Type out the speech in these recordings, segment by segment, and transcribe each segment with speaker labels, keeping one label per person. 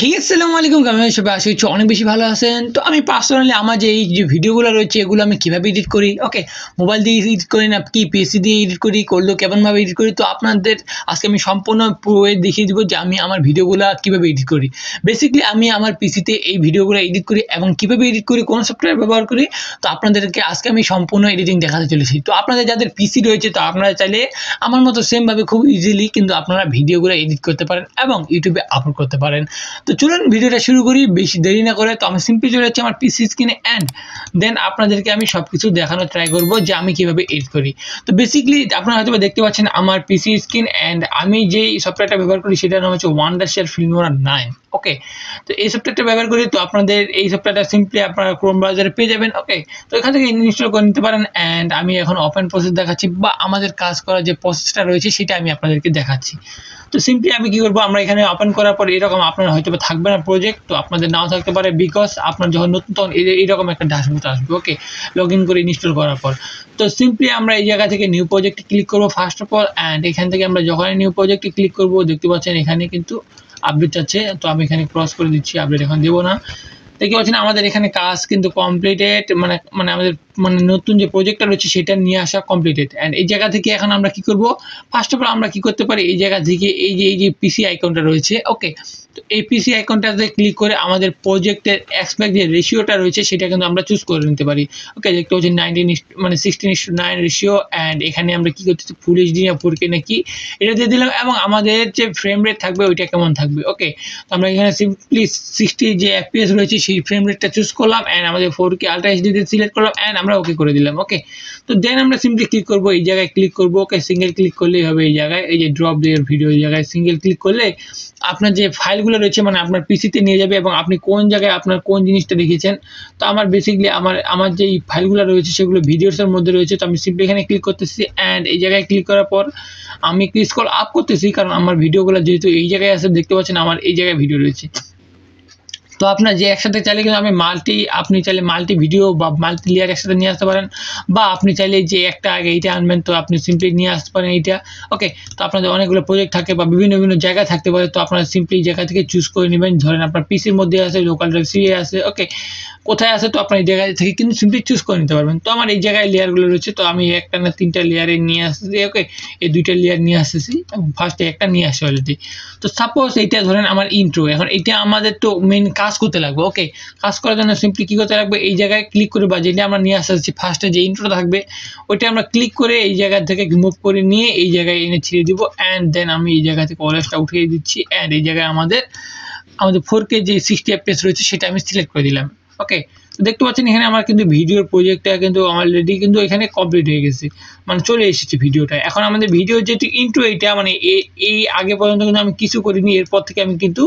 Speaker 1: হে আসসালামু আলাইকুম, কেমন আছেন সবাই? আশা করছি অনেক বেশি ভালো আছেন। তো আমি পার্সোনালি আমার এই যে ভিডিওগুলো রয়েছে এগুলো আমি কিভাবে এডিট করি, ওকে, মোবাইল দিয়ে এডিট করি না কি পিসি দিয়ে এডিট করি, করলেও কেমনভাবে এডিট করি, তো আপনাদের আজকে আমি সম্পূর্ণ প্রোয়ে দেখিয়ে দিব যে আমি আমার ভিডিওগুলো কিভাবে এডিট করি। বেসিক্যালি আমি আমার পিসিতে এই ভিডিওগুলো এডিট করি এবং কিভাবে এডিট করি, কোন সফটওয়্যার ব্যবহার করি, তো আপনাদেরকে আজকে আমি সম্পূর্ণ এডিটিং দেখাতে চলেছি। তো আপনাদের যাদের পিসি রয়েছে তো আপনারা চাইলে আমার মতো সেমভাবে খুব ইজিলি কিন্তু আপনারা ভিডিওগুলো এডিট করতে পারেন এবং ইউটিউবে আপলোড করতে পারেন। তো চলুন ভিডিওটা শুরু করি বেশি দেরি না করে। তো আমি সিম্পলি চলে যাচ্ছি আমার পিসি স্ক্রিনে অ্যান্ড দেন আপনাদেরকে আমি সব কিছু দেখানোর ট্রাই করব যে আমি কিভাবে এডিট করি। তো বেসিক্যালি আপনারা হয়তো দেখতে পাচ্ছেন আমার পিসি স্ক্রিন অ্যান্ড আমি যেই সফটওয়্যারটা ব্যবহার করি সেটার নাম হচ্ছে ওয়ান্ডারশেয়ার ফিল্মোরা 9। ওকে, তো এই সফটওয়্যারটা ব্যবহার করি। তো আপনাদের এই সফটওয়্যারটা সিম্পলি আপনারা ক্রোম ব্রাউজারে পেয়ে যাবেন। ওকে, তো এখান থেকে ইনস্টল করে নিতে পারেন অ্যান্ড আমি এখন ওপেন প্রসেস দেখাচ্ছি বা আমাদের কাজ করার যে প্রসেসটা রয়েছে সেটা আমি আপনাদেরকে দেখাচ্ছি। তো সিম্পলি আমি কি করবো, আমরা এখানে ওপেন করার পর এরকম আপনার হয়তো থাকবে না প্রজেক্ট, তো আপনাদের নাও থাকতে পারে বিকজ আপনার যখন নতুন তখন এইরকম একটা ড্যাশবোর্ড আসবে। ওকে, লগ ইন করে ইনস্টল করার পর তো সিম্পলি আমরা এই জায়গা থেকে নিউ প্রজেক্টে ক্লিক করবো ফার্স্ট অফ অল অ্যান্ড এখান থেকে আমরা যখনই নিউ প্রজেক্টে ক্লিক করবো দেখতে পাচ্ছেন এখানে কিন্তু আপডেট আছে। তো আমি এখানে ক্রস করে দিচ্ছি, আপডেট এখন দেবো না। দেখতে পাচ্ছেন আমাদের এখানে কাজ কিন্তু কমপ্লিটেড, মানে মানে আমাদের মানে নতুন যে প্রজেক্টটা রয়েছে সেটা নিয়ে আসা কমপ্লিটেড। অ্যান্ড এই জায়গা থেকে এখন আমরা কি করব, ফার্স্ট অফ অল আমরা কি করতে পারি, এই জায়গা থেকে এই যে পিসি আইকনটা রয়েছে, ওকে, তো এই পিসি আইকনটাতে ক্লিক করে আমাদের প্রজেক্টের এক্সপেক্ট যে রেশিওটা রয়েছে সেটা কিন্তু আমরা চুজ করে নিতে পারি। ওকে, দেখতে পাচ্ছি 16:9 রেশিও অ্যান্ড এখানে আমরা কি করতেছি ফুল এইচডি না 4K নাকি এটা দিয়ে দিলাম এবং আমাদের যে ফ্রেম রেট থাকবে ওইটা কেমন থাকবে। ওকে, তো আমরা এখানে সিম্পলি 60 যে এফপিএস রয়েছে সেই ফ্রেম রেটটা চুজ করলাম অ্যান্ড আমাদের 4K আলট্রা এইচডি দিয়ে সিলেক্ট করলাম অ্যান্ড আমরা ওকে করে দিলাম। ওকে, তো দেন আমরা সিম্পলি ক্লিক করবো, এই জায়গায় ক্লিক করবো। ওকে, সিঙ্গেল ক্লিক করলেই হবে। এই জায়গায় এই যে ড্রপ দেওয়ার ভিডিও এই জায়গায় সিঙ্গেল ক্লিক করলে আপনার যে ফাইলগুলো রয়েছে মানে আপনার পিসিতে নিয়ে যাবে এবং আপনি কোন জায়গায় আপনার কোন জিনিসটা দেখেছেন। তো আমার বেসিক্যালি আমার যে ফাইলগুলো রয়েছে সেগুলো ভিডিওসের মধ্যে রয়েছে। তো আমি সিম্পলি এখানে ক্লিক করতেছি অ্যান্ড এই জায়গায় ক্লিক করার পর আমি একটু স্ক্রল আপ করতেছি কারণ আমার ভিডিওগুলো যেহেতু এই জায়গায় আছে দেখতে পাচ্ছেন আমার এই জায়গায় ভিডিও রয়েছে। তো আপনার যে একসাথে চাইলে কিন্তু আপনি চাইলে মাল্টি ভিডিও বা মাল্টি লেয়ার একসাথে নিয়ে আসতে পারেন বা আপনি চাইলে যে একটা আগে এইটা আনবেন তো আপনি সিম্পলি নিয়ে আসতে পারেন এইটা। ওকে, তো আপনাদের অনেকগুলো প্রজেক্ট থাকে বা বিভিন্ন জায়গায় থাকতে পারে, তো আপনারা সিম্পলি এই জায়গা থেকে চুজ করে নেবেন। ধরেন আপনার পিসির মধ্যে আছে, লোকাল ড্রাইভ সিএ আছে, ওকে, কোথায় আছে তো আপনার এই জায়গা থেকে কিন্তু সিম্পলি চুজ করে নিতে পারবেন। তো আমার এই জায়গায় লেয়ারগুলো রয়েছে, তো আমি একটা না 3টা লেয়ারে নিয়ে আসতেছি। ওকে, এই 2টা লেয়ার নিয়ে আসতেছি এবং ফার্স্টে একটা নিয়ে আসছি অলরেডি। তো সাপোজ এইটা ধরেন আমার ইন্ট্রো, এখন এইটা আমাদের তো মেন কাজ করতে লাগবে। ওকে, কাজ করার জন্য সিম্পলি কী করতে লাগবে, এই জায়গায় ক্লিক করে বা যেটা আমরা নিয়ে আসতেছি ফার্স্টে যে ইন্ট্রোটা থাকবে ওইটা আমরা ক্লিক করে এই জায়গা থেকে মুভ করে নিয়ে এই জায়গায় এনে ছেড়ে দিব অ্যান্ড দেন আমি এই জায়গা থেকে অলওয়েজটা উঠিয়ে দিচ্ছি অ্যান্ড এই জায়গায় আমাদের 4K যে 60 এফপিএস রয়েছে সেটা আমি সিলেক্ট করে দিলাম। ওকে, তো দেখতে পাচ্ছেন এখানে আমার কিন্তু ভিডিওর প্রজেক্টটা কিন্তু অলরেডি কিন্তু এখানে কমপ্লিট হয়ে গেছে, মানে চলে এসেছে ভিডিওটা। এখন আমাদের ভিডিওর যেহেতু ইন্ট্রো এইটা মানে এই আগে পর্যন্ত কিন্তু আমি কিছু করিনি, এরপর থেকে আমি কিন্তু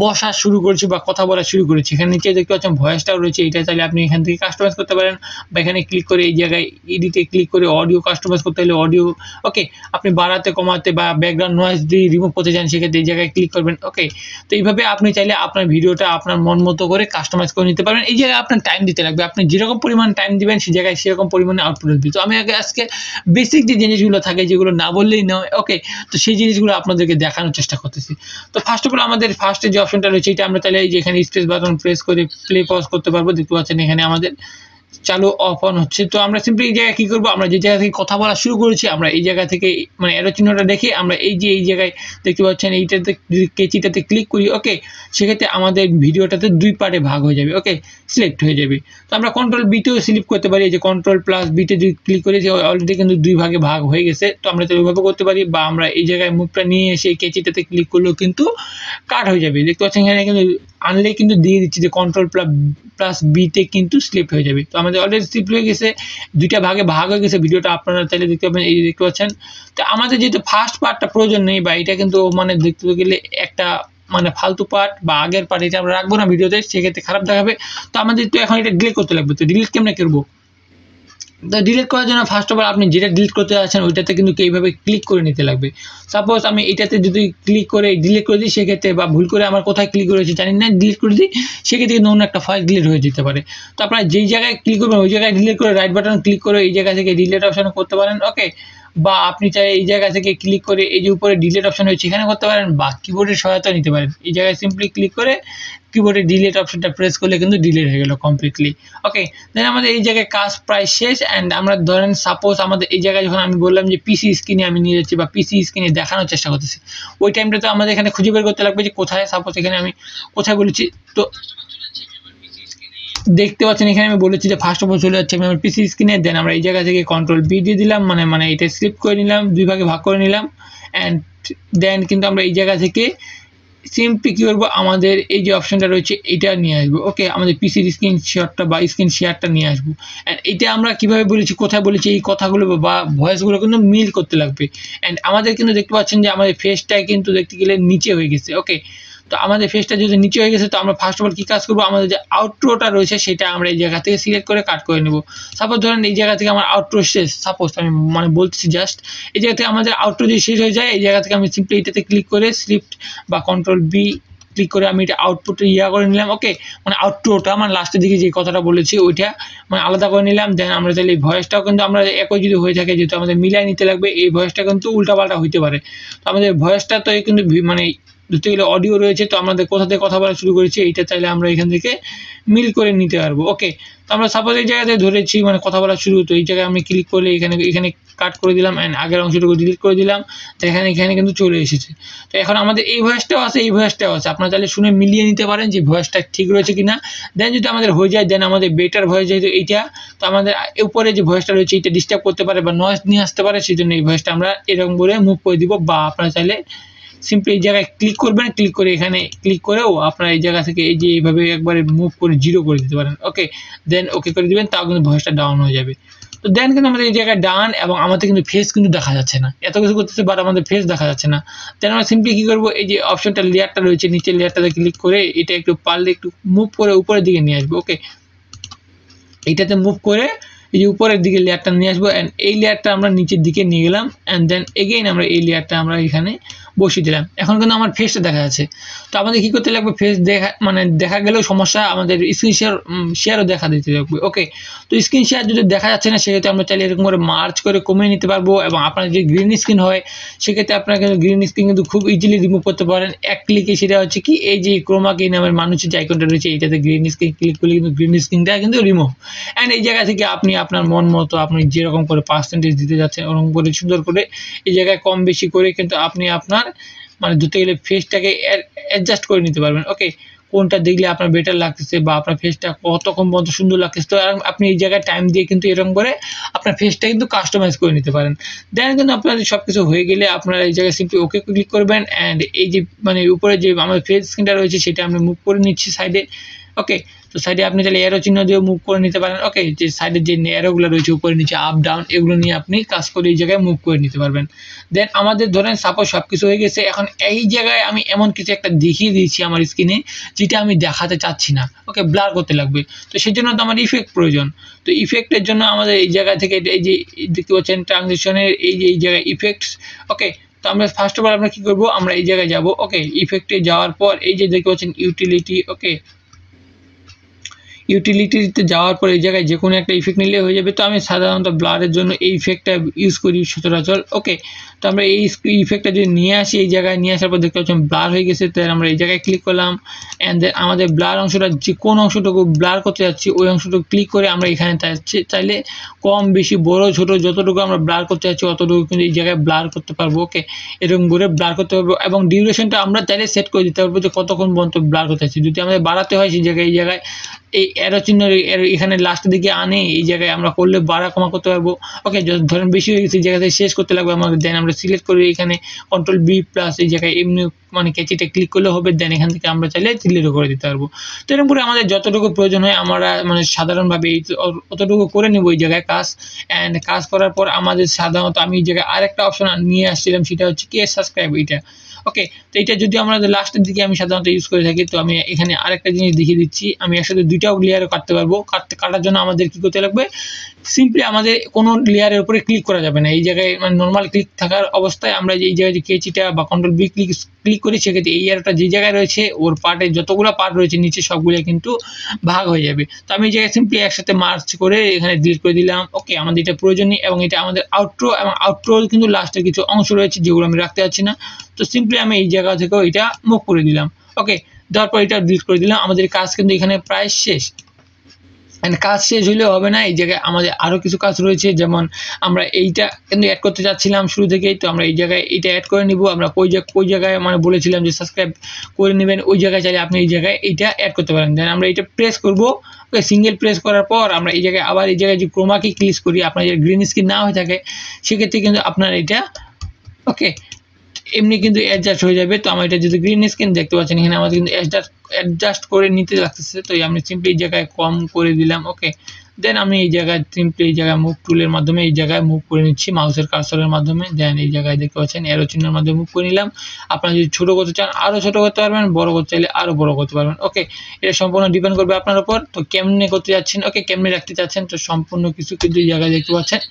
Speaker 1: বসা শুরু করেছি বা কথা বলা শুরু করেছি। এখানে নিচে দেখতে পাচ্ছেন ভয়েসটাও রয়েছে, এটা চাইলে আপনি এখান থেকে কাস্টমাইজ করতে পারেন বা এখানে ক্লিক করে এই জায়গায় এডিটে ক্লিক করে অডিও কাস্টমাইজ করতে হলে অডিও, ওকে, আপনি বাড়াতে কমাতে বা ব্যাকগ্রাউন্ড নয়েজ যদি রিমুভ করতে চান সেক্ষেত্রে এই জায়গায় ক্লিক করবেন। ওকে, তো এইভাবে আপনি চাইলে আপনার ভিডিওটা আপনার মন মতো করে কাস্টমাইজ করে নিতে পারবেন। এই জায়গায় আপনার টাইম দিতে লাগবে, আপনি যেরকম পরিমাণ টাইম দিবেন সেই জায়গায় সেরকম পরিমাণে আউটপুট আসবে। তো আমি আজকে বেসিক যে জিনিসগুলো থাকে যেগুলো না বললেই নয়, ওকে, তো সেই জিনিসগুলো আপনাদেরকে দেখানোর চেষ্টা করতেছি। তো ফার্স্ট অফ অল আমাদের ফার্স্টে যে অপশনটা রয়েছে এটা আমরা চাইলে এই যে এখানে স্পেস বাটন প্রেস করে প্লে পজ করতে পারবো। দেখতে পাচ্ছেন এখানে আমাদের চালু অফ অন হচ্ছে। তো আমরা সিম্পলি এই জায়গায় কী করবো, আমরা যে জায়গা থেকে কথা বলা শুরু করেছি আমরা এই জায়গা থেকে মানে অ্যারো চিহ্নটা দেখে আমরা এই জায়গায় দেখতে পাচ্ছেন এইটাতে যদি কেচিটাতে ক্লিক করি, ওকে, সেক্ষেত্রে আমাদের ভিডিওটাতে 2 পার্টে ভাগ হয়ে যাবে। ওকে, সিলেক্ট হয়ে যাবে। তো আমরা কন্ট্রোল বিতেও সিলেক্ট করতে পারি, যে কন্ট্রোল প্লাস বিতে যদি ক্লিক করি অলরেডি কিন্তু 2 ভাগে ভাগ হয়ে গেছে। তো আমরা তো ওইভাবে করতে পারি বা আমরা এই জায়গায় মুভটা নিয়ে এসে কেচিটাতে ক্লিক করলেও কিন্তু কাট হয়ে যাবে। দেখতে পাচ্ছেন এখানে কিন্তু আনলে কিন্তু দিয়ে দিচ্ছি যে কন্ট্রোল প্লাস বিতে কিন্তু স্লিপ হয়ে যাবে। তো আমাদের অলরেডি স্লিপ হয়ে গেছে, 2টা ভাগে ভাগ হয়ে গেছে ভিডিওটা, আপনারা চাইলে দেখতে পাবেন। এই দেখতে পাচ্ছেন। তো আমাদের যেহেতু ফার্স্ট পার্টটা প্রয়োজন নেই বা এটা কিন্তু মানে দেখতে গেলে একটা মানে ফালতু পার্ট বা আগের পার্ট, এটা আমরা রাখবো না ভিডিওতে, সেক্ষেত্রে খারাপ দেখাবে। তো আমাদের তো এখন এটা ডিলিট করতে লাগবে। তো ডিলিট কেমনে করবো, তো ডিলিট করার জন্য ফার্স্ট অফ অল আপনি যেটা ডিলিট করতে যাচ্ছেন ওইটাতে কিন্তু এইভাবে ক্লিক করে নিতে লাগবে। সাপোজ আমি এটাতে যদি ক্লিক করে ডিলিট করে দিই সেক্ষেত্রে, বা ভুল করে আমার কোথায় ক্লিক করেছি জানি না, ডিলিট করে দিই সেক্ষেত্রে কিন্তু অন্য একটা ফাইল ডিলিট হয়ে যেতে পারে। তো আপনারা যেই জায়গায় ক্লিক করবেন ওই জায়গায় ডিলিট করে রাইট বাটন ক্লিক করে এই জায়গা থেকে ডিলিট অপশন করতে পারেন। ওকে, বা আপনি চাইলে এই জায়গা থেকে ক্লিক করে এই যে উপরে ডিলিট অপশন রয়েছে এখানে করতে পারেন, বা কিবোর্ডের সহায়তা নিতে পারেন। এই জায়গায় সিম্পলি ক্লিক করে কিবোর্ডে ডিলিট অপশনটা প্রেস করলে কিন্তু ডিলিট হয়ে গেল কমপ্লিটলি। ওকে, দেন আমাদের এই জায়গায় কাজ প্রায় শেষ। অ্যান্ড আমরা ধরেন সাপোজ আমাদের এই জায়গায় যখন আমি বললাম যে পিসি স্ক্রিনে আমি নিয়ে যাচ্ছি বা পিসি স্ক্রিনে দেখানোর চেষ্টা করতেছি, ওই টাইমটা তো আমাদের এখানে খুঁজে বের করতে লাগবে যে কোথায়, সাপোজ এখানে আমি কোথায় বলেছি। তো দেখতে পাচ্ছেন এখানে আমি বলেছি যে ফার্স্ট অফ অল চলে যাচ্ছে আমি আমার পিসি স্ক্রিনে। দেন আমরা এই জায়গা থেকে কন্ট্রোল বি দিয়ে দিলাম, মানে এটা স্লিপ করে নিলাম, দুই ভাগে ভাগ করে নিলাম। অ্যান্ড দেন কিন্তু আমরা এই জায়গা থেকে সিম্পলি কী করবো, আমাদের এই যে অপশনটা রয়েছে এটা নিয়ে আসবো। ওকে, আমাদের পিসির স্ক্রিনশটটা বা স্ক্রিন শেয়ারটা নিয়ে আসবো। অ্যান্ড এটা আমরা কীভাবে বলেছি, কোথায় বলেছি, এই কথাগুলো বা ভয়েসগুলো কিন্তু মিল করতে লাগবে। অ্যান্ড আমাদের কিন্তু দেখতে পাচ্ছেন যে আমাদের ফেসটাই কিন্তু দেখতে গেলে নিচে হয়ে গেছে। ওকে, তো আমাদের ফেসটা যদি নিচে হয়ে গেছে তো আমরা ফার্স্ট অফ অল কী কাজ করবো, আমাদের যে আউটরোটা রয়েছে সেটা আমরা এই জায়গা থেকে সিলেক্ট করে কাট করে নেব। সাপোজ ধরেন এই জায়গা থেকে আমার আউটরো শেষ, সাপোজ আমি বলতেছি জাস্ট এই জায়গা থেকে আমাদের আউটরো যদি শেষ হয়ে যায়, এই জায়গা থেকে আমি সিম্পলি এটাতে ক্লিক করে শিফট বা কন্ট্রোল বি ক্লিক করে আমি এটা আউটপুটে করে নিলাম। ওকে, আউটরোটা লাস্টের দিকে যে কথাটা বলেছি ওইটা আলাদা করে নিলাম। দেন আমরা তাহলে এই ভয়েসটাও কিন্তু আমরা একই যদি হয়ে থাকে, যেহেতু আমাদের মিলাই নিতে লাগবে, এই ভয়েসটা কিন্তু উল্টাপাল্টা হইতে পারে। তো আমাদের ভয়েসটা তো কিন্তু ধরতে গেলে অডিও রয়েছে, তো আমাদের কোথা থেকে কথা বলা শুরু করেছি এইটা চাইলে আমরা এখান থেকে মিল করে নিতে পারবো। ওকে, তো আমরা সাপোজ এই জায়গাতে ধরেছি কথা বলা শুরু, তো এই জায়গায় আমি ক্লিক করলে এখানে কাট করে দিলাম অ্যান্ড আগের অংশটুকু ডিলিট করে দিলাম। তো এখানে কিন্তু চলে এসেছে। তো এখন আমাদের এই ভয়েসটাও আছে, এই ভয়েসটাও আছে, আপনারা চাইলে শুনে মিলিয়ে নিতে পারেন যে ভয়েসটা ঠিক রয়েছে কিনা। দেন যদি আমাদের হয়ে যায়, দেন আমাদের বেটার ভয়েস যেহেতু এইটা, তো আমাদের উপরে যে ভয়েসটা রয়েছে এইটা ডিস্টার্ব করতে পারে বা নয়েজ নিয়ে আসতে পারে, সেই জন্য এই ভয়েসটা আমরা এরকম করে মুভ করে দিব। বা আপনারা চাইলে সিম্পলি এই জায়গায় ক্লিক করবেন, ক্লিক করে এখানে ক্লিক করেও আপনারা এই জায়গা থেকে এই যে এইভাবে একবারে মুভ করে 0 করে দিতে পারেন। ওকে, দেন ওকে করে দিবেন, তাও কিন্তু ভয়েসটা ডাউন হয়ে যাবে। তো দেন কিন্তু আমাদের এই জায়গায় ডান, এবং আমাদের কিন্তু ফেস কিন্তু দেখা যাচ্ছে না, এত কিছু করতেছে বাট আমাদের ফেস দেখা যাচ্ছে না। দেন আমরা সিম্পলি কী করবো, এই যে অপশনটা লেয়ারটা রয়েছে নিচের লেয়ারটাতে ক্লিক করে এটা একটু পারলে একটু মুভ করে উপরের দিকে নিয়ে আসবো। ওকে, এইটাতে মুভ করে এই যে উপরের দিকে লেয়ারটা নিয়ে আসবো। অ্যান্ড এই লেয়ারটা আমরা নিচের দিকে নিয়ে গেলাম। অ্যান্ড দেন এগেইন আমরা এই লেয়ারটা আমরা এখানে বসিয়ে দিলাম। এখন কিন্তু আমার ফেসটা দেখা যাচ্ছে। তো আমাদের কী করতে লাগবে, ফেস দেখা গেলেও সমস্যা, আমাদের স্ক্রিন শেয়ারও দেখা দিতে লাগবে। ওকে, তো স্ক্রিন শেয়ার যদি দেখা যাচ্ছে না, সেক্ষেত্রে আমরা চাইলে এরকম করে মার্চ করে কমিয়ে নিতে পারবো। এবং আপনার যদি গ্রিন স্ক্রিন হয়, সেক্ষেত্রে আপনারা কিন্তু গ্রিন স্ক্রিন কিন্তু খুব ইজিলি রিমুভ করতে পারেন এক ক্লিকে। সেটা হচ্ছে কি, এই যে ক্রোমা কি নামের মানুষের যে আইকনটা রয়েছে, এইটাতে গ্রিন স্ক্রিন ক্লিক করলে কিন্তু গ্রিন স্ক্রিনটা কিন্তু রিমুভ। অ্যান্ড এই জায়গা থেকে আপনি আপনার মন মতো আপনি যেরকম করে পার্সেন্টেজ দিতে যাচ্ছেন ওরকম করে সুন্দর করে এই জায়গায় কম বেশি করে কিন্তু আপনি আপনার ধরতে গেলে ফেসটাকে অ্যাডজাস্ট করে নিতে পারবেন। ওকে, কোনটা দেখলে আপনার বেটার লাগতেছে বা আপনার ফেসটা কতক্ষণ পর্যন্ত সুন্দর লাগতেছে, তো আপনি এই জায়গায় টাইম দিয়ে কিন্তু এরকম করে আপনার ফেসটা কিন্তু কাস্টমাইজ করে নিতে পারেন। দেন কিন্তু আপনাদের সব কিছু হয়ে গেলে আপনারা এই জায়গায় সিম্পলি ওকে ক্লিক করবেন। অ্যান্ড এই যে উপরে যে আমাদের ফেস স্ক্রিনটা রয়েছে সেটা আমরা মুভ করে নিচ্ছি সাইডে। ওকে, তো সাইডে আপনি তাহলে অ্যারো চিহ্ন দিয়েও মুভ করে নিতে পারেন। ওকে, যে সাইডের যে অ্যারোগুলো রয়েছে উপরে নিচে আপ ডাউন, এগুলো নিয়ে আপনি কাজ করে এই জায়গায় মুভ করে নিতে পারবেন। দেন আমাদের ধরেন সাপোজ সব কিছু হয়ে গেছে, এখন এই জায়গায় আমি এমন কিছু একটা দেখিয়ে দিয়েছি আমার স্ক্রিনে যেটা আমি দেখাতে চাচ্ছি না। ওকে, ব্লার করতে লাগবে, তো সেই জন্য তো আমার ইফেক্ট প্রয়োজন। তো ইফেক্টের জন্য আমাদের এই জায়গা থেকে এই যে দেখতে পাচ্ছেন ট্রানজিশনের এই জায়গায় ইফেক্টস। ওকে, তো আমরা ফার্স্ট অফ অল আমরা কী করবো, আমরা এই জায়গায় যাব। ওকে, ইফেক্টে যাওয়ার পর এই যে দেখতে পাচ্ছেন ইউটিলিটি। ওকে, ইউটিলিটিতে যাওয়ার পর এই জায়গায় যে কোনো একটা ইফেক্ট নিলে হয়ে যাবে। তো আমি সাধারণত ব্লারের জন্য এই ইফেক্টটা ইউজ করি সচরাচর। ওকে, তো আমরা এই ইফেক্টটা যদি নিয়ে আসি, এই জায়গায় নিয়ে আসার পর দেখতে পাচ্ছেন ব্লার হয়ে গেছে। তো আমরা এই জায়গায় ক্লিক করলাম। অ্যান্ড দেন আমাদের ব্লার অংশটা যে কোন অংশটুকু ব্লার করতে যাচ্ছি ওই অংশটুকু ক্লিক করে আমরা এখানে চাইলে কম বেশি বড় ছোট যতটুকু আমরা ব্লার করতে যাচ্ছি অতটুকু কিন্তু এই জায়গায় ব্লার করতে পারবো। ওকে, এরকম করে ব্লার করতে পারবো। এবং ডিউরেশনটা আমরা চাইলে সেট করে দিতে পারবো যে কতক্ষণ পর্যন্ত ব্লার করতে যাচ্ছি। যদি আমাদের বাড়াতে হয় সেই জায়গায় এই জায়গায় এই অ্যারো চিহ্ন এখানে লাস্টের দিকে আনে এই জায়গায় আমরা করলে বাড়া কমা করতে পারবো। ওকে, ধরেন বেশি হয়ে গেছে এই জায়গাতে শেষ করতে লাগবে আমাদের। দেন আমরা সিলেক্ট করে এখানে কন্ট্রোল বি প্লাস এই জায়গায় এমনি ক্যাচিটা ক্লিক করলে হবে। দেন এখান থেকে আমরা চাইলে ডিলিটও করে দিতে পারবো। তো এরকম করে আমাদের যতটুকু প্রয়োজন হয় আমরা সাধারণভাবে অতটুকু করে নিব এই জায়গায় কাজ। অ্যান্ড কাজ করার পর আমাদের সাধারণত আমি এই জায়গায় আরেকটা অপশন নিয়ে আসছিলাম, সেটা হচ্ছে কি সাবস্ক্রাইব। এইটা ওকে, তো এটা যদি আমরা লাস্টের দিকে আমি সাধারণত ইউজ করে থাকি। তো আমি এখানে আরেকটা জিনিস দেখিয়ে দিচ্ছি, আমি একসাথে দুইটাও লেয়ারও কাটতে পারবো। কাটার জন্য আমাদের কি করতে লাগবে, সিম্পলি আমাদের কোনো লেয়ারের উপরে ক্লিক করা যাবে না। এই জায়গায় মানে নর্মাল ক্লিক থাকার অবস্থায় আমরা এই জায়গায় যে কেচিটা বা কন্ট্রোল বি ক্লিক করি, সেক্ষেত্রে এই এয়ারটা যে জায়গায় রয়েছে ওর পার্টের যতগুলো পার্ট রয়েছে নিচে সবগুলো কিন্তু ভাগ হয়ে যাবে। তো আমি এই জায়গায় সিম্পলি একসাথে মার্চ করে এখানে ডিলিট করে দিলাম। ওকে, আমাদের এটা প্রয়োজন নেই এবং এটা আমাদের আউটরো, এবং আউটরো কিন্তু লাস্টের কিছু অংশ রয়েছে যেগুলো আমি রাখতে পারছি না। তো সিম্পলি আমি এই জায়গা থেকেও এটা মুভ করে দিলাম। ওকে, দেওয়ার পর এটা ডিলিট করে দিলাম। আমাদের কাজ কিন্তু এখানে প্রায় শেষ। কাজ শেষ হলেও হবে না, এই জায়গায় আমাদের আরও কিছু কাজ রয়েছে। যেমন আমরা এইটা কিন্তু অ্যাড করতে চাচ্ছিলাম শুরু থেকেই, তো আমরা এই জায়গায় এইটা অ্যাড করে নিব। আমরা কই জায়গায় মানে বলেছিলাম যে সাবস্ক্রাইব করে নেবেন, ওই জায়গায় চাইলে আপনি এই জায়গায় এইটা অ্যাড করতে পারেন। দেন আমরা এটা প্রেস করব। ওকে, সিঙ্গেল প্রেস করার পর আমরা এই জায়গায় আবার এই জায়গায় যে ক্রোমাকে ক্লিক করি, আপনার যদি গ্রিন স্ক্রিন না হয়ে থাকে সেক্ষেত্রে কিন্তু আপনার এটা ওকে এমনি কিন্তু অ্যাডজাস্ট হয়ে যাবে। তো আমার এটা যদি গ্রিন স্ক্রিন দেখতে পাচ্ছেন এখানে আমাদের কিন্তু অ্যাডজাস্ট করে নিতে লাগতেছে। তো আমি সিম্পলি এই জায়গায় কম করে দিলাম। ওকে, দেন আমি এই জায়গায় সিম্পলি এই জায়গায় মুভ টুলের মাধ্যমে এই জায়গায় মুভ করে নিচ্ছি মাউসের কার্সরের মাধ্যমে। দেন এই জায়গায় দেখতে পাচ্ছেন অ্যারো চিহ্নের মাধ্যমে মুভ করে নিলাম। আপনারা যদি ছোটো করতে চান আরও ছোটো করতে পারবেন, বড় করতে চাইলে আরও বড় করতে পারবেন। ওকে, এটা সম্পূর্ণ ডিপেন্ড করবে আপনার উপর। তো কেমনে করতে যাচ্ছেন, ওকে কেমনে রাখতে চাচ্ছেন, তো সম্পূর্ণ কিছু কিন্তু এই জায়গায় দেখতে পাচ্ছেন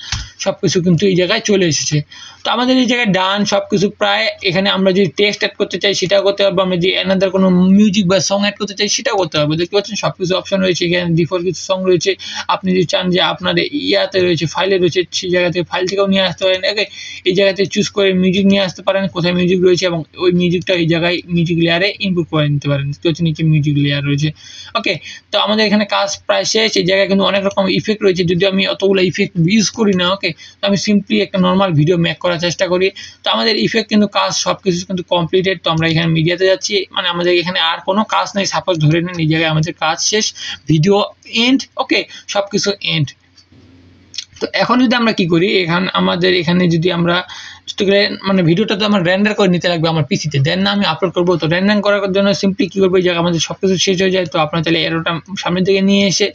Speaker 1: সব কিছু কিন্তু এই জায়গায় চলে এসেছে। তো আমাদের এই জায়গায় ডান সব কিছু প্রায়। এখানে আমরা যদি টেক্সট অ্যাড করতে চাই সেটাও করতে পারবো, আমরা যদি অ্যানাদার কোনো মিউজিক বা সং অ্যাড করতে চাই সেটাও করতে পারবো। দেখতে পাচ্ছেন সব কিছু অপশন রয়েছে, এখানে ডিফল্ট কিছু সং রয়েছে। আপনি যদি চান যে আপনার ইয়াতে রয়েছে ফাইলে রয়েছে সেই জায়গা থেকে ফাইল থেকেও নিয়ে আসতে পারেন। ওকে, এই জায়গাতে চুজ করে মিউজিক নিয়ে আসতে পারেন, কোথায় মিউজিক রয়েছে, এবং ওই মিউজিকটা এই জায়গায় মিউজিক লেয়ারে ইনপুট করে নিতে পারেন। দেখতে পাচ্ছেন নিচে মিউজিক লেয়ার রয়েছে। ওকে, তো আমাদের এখানে কাজ প্রায় শেষ। এই জায়গায় কিন্তু অনেক রকম ইফেক্ট রয়েছে, যদি আমি অতগুলো ইফেক্ট ইউজ করি না। ওকে, তো আমি সিম্পলি একটা নর্মাল ভিডিও মেক করার চেষ্টা করি। তো আমাদের ইফেক্ট কিন্তু কাজ সব কিছু কিন্তু কমপ্লিটেড। তো আমরা এখানে মিডিয়াতে যাচ্ছি, মানে আমাদের এখানে আর কোনো কাজ নেই। সাপোজ ধরে নেন এই জায়গায় আমাদের কাজ শেষ, ভিডিও এন্ড। ওকে, সব কিছু এন্ড। তো এখন যদি আমরা কি করি, আমাদের এখানে যদি আমরা মানে ভিডিওটা তো আমার রেন্ডার করে নিতে লাগবে আমার পিসিতে, দেন না আমি আপলোড করবো। তো রেন্ডার করার জন্য সিম্পলি কি করবো, এই জায়গায় আমাদের সব কিছু শেষ হয়ে যায়। তো আপনার তাহলে এরোটা সামনের দিকে নিয়ে এসে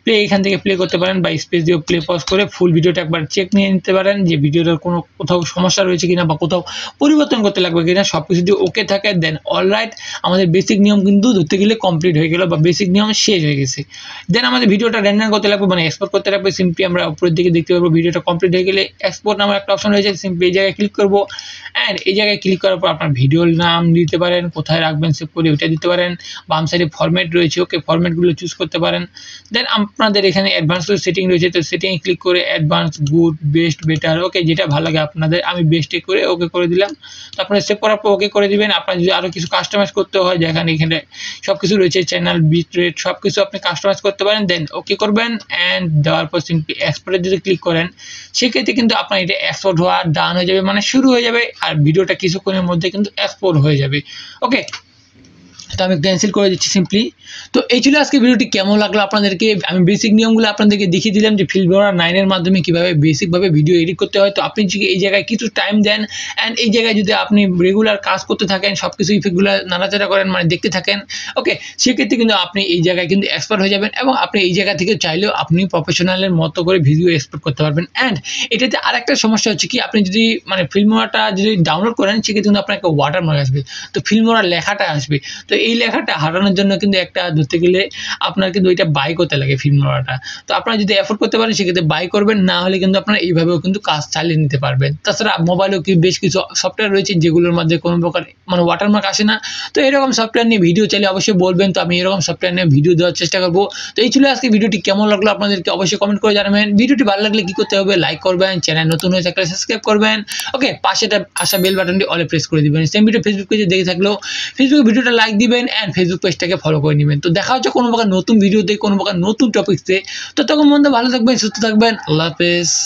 Speaker 1: প্লে এখান থেকে প্লে করতে পারেন, বা স্পেস দিয়ে প্লে পজ করে ফুল ভিডিওটা একবার চেক নিয়ে নিতে পারেন যে ভিডিওটার কোথাও সমস্যা রয়েছে কিনা বা কোথাও পরিবর্তন করতে লাগবে কিনা। সব কিছু যদি ওকে থাকে দেন অলরাইট, আমাদের বেসিক নিয়ম কিন্তু ধরতে গেলে কমপ্লিট হয়ে গেল, বা বেসিক নিয়ম শেষ হয়ে গেছে। দেন আমাদের ভিডিওটা রেন্ডার করতে লাগবে, মানে এক্সপোর্ট করতে লাগবে। সিম্পলি আমরা উপরের দিকে দেখতে পারবো ভিডিওটা কমপ্লিট হয়ে গেলে এক্সপোর্ট নামের একটা অপশন রয়েছে, সিম্পলি এই জায়গায় ক্লিক করবো। অ্যান্ড এই জায়গায় ক্লিক করার পর আপনার ভিডিওর নাম দিতে পারেন, কোথায় রাখবেন সেভ করে ওইটা দিতে পারেন। বাম সাইডে ফরম্যাট রয়েছে, ওকে ফরম্যাটগুলো চুজ করতে পারেন। দেন আপনাদের এখানে অ্যাডভান্স সেটিং রয়েছে, তো সেটিংয়ে ক্লিক করে অ্যাডভান্স, গুড, বেস্ট, বেটার, ওকে যেটা ভালো লাগে আপনাদের। আমি বেস্টে করে ওকে করে দিলাম। তো আপনারা সেভ করার পর ওকে করে দিবেন। আপনার যদি আরও কিছু কাস্টমাইজ করতে হয়, যেখানে এখানে সব কিছু রয়েছে, চ্যানেল, বিট রেট সব কিছু আপনি কাস্টমাইজ করতে পারেন। দেন ওকে করবেন, অ্যান্ড দেওয়ার পর সিম্পলি এক্সপোর্টে যদি ক্লিক করেন সেক্ষেত্রে কিন্তু আপনার এটা এক্সপোর্ট হওয়া ডান হয়ে যাবে, মানে শুরু হয়ে যাবে, আর ভিডিওটা কিছুক্ষণের মধ্যে কিন্তু এক্সপোর্ট হয়ে যাবে। ওকে, তো আমি ক্যান্সেল করে দিচ্ছি সিম্পলি। তো এই ছিল আজকে ভিডিওটি। কেমন লাগলো আপনাদেরকে, আমি বেসিক নিয়মগুলো আপনাদেরকে দেখিয়ে দিলাম যে ফিল্মোরা 9 এর মাধ্যমে কীভাবে বেসিকভাবে ভিডিও এডিট করতে হয়। তো আপনি যদি এই জায়গায় কিছু টাইম দেন, অ্যান্ড এই জায়গায় যদি আপনি রেগুলার কাজ করতে থাকেন, সব কিছু ইফেক্টগুলো নাড়াচাড়া করেন, মানে দেখতে থাকেন, ওকে সেক্ষেত্রে কিন্তু আপনি এই জায়গায় কিন্তু এক্সপার্ট হয়ে যাবেন, এবং আপনি এই জায়গা থেকে চাইলেও আপনি প্রফেশনালের মতো করে ভিডিও এক্সপোর্ট করতে পারবেন। অ্যান্ড এটাতে আরেকটা সমস্যা হচ্ছে কি, আপনি যদি মানে ফিল্মোরাটা যদি ডাউনলোড করেন সেক্ষেত্রে কিন্তু আপনার একটা ওয়াটারমার্ক আসবে, তো ফিল্মোরা লেখাটা আসবে। তো এই লেখাটা হারানোর জন্য কিন্তু একটা ধরতে গেলে আপনার কিন্তু ওইটা বাই করতে লাগে ফিল্মোরাটা। তো আপনারা যদি এফোর্ড করতে পারেন সেক্ষেত্রে বাই করবেন, না হলে কিন্তু আপনারা এইভাবেও কিন্তু কাজ চালিয়ে নিতে পারবেন। তাছাড়া মোবাইলেও কি বেশ কিছু সফটওয়্যার রয়েছে যেগুলোর মধ্যে কোনো প্রকার মানে ওয়াটারমার্ক আসে না। তো এরকম সফটওয়্যার নিয়ে ভিডিও চাইলে অবশ্যই বলবেন, তো আমি এরকম সফটওয়্যার নিয়ে ভিডিও দেওয়ার চেষ্টা করবো। তো এই ছিল আজকে ভিডিওটি। কেমন লাগলো আপনাদেরকে অবশ্যই কমেন্ট করে জানাবেন। ভিডিওটি ভালো লাগলে কি করতে হবে, লাইক করবেন, চ্যানেল নতুন হয়ে থাকলে সাবস্ক্রাইব করবেন, ওকে পাশেটা আসা বেল বাটনটি অলে প্রেস করে দিবেন। সেম ভিডিও ফেসবুক পেজে দেখে থাকলেও ফেসবুকে ভিডিওটা লাইক দিবেন, অ্যান্ড ফেসবুক পেজটাকে ফলো করে নেবেন। তো দেখা হচ্ছে কোনো প্রকার নতুন ভিডিওতে, কোনো প্রকার নতুন টপিকসে। তো তখন মধ্যে ভালো থাকবেন, সুস্থ থাকবেন, আল্লাহ হাফেজ।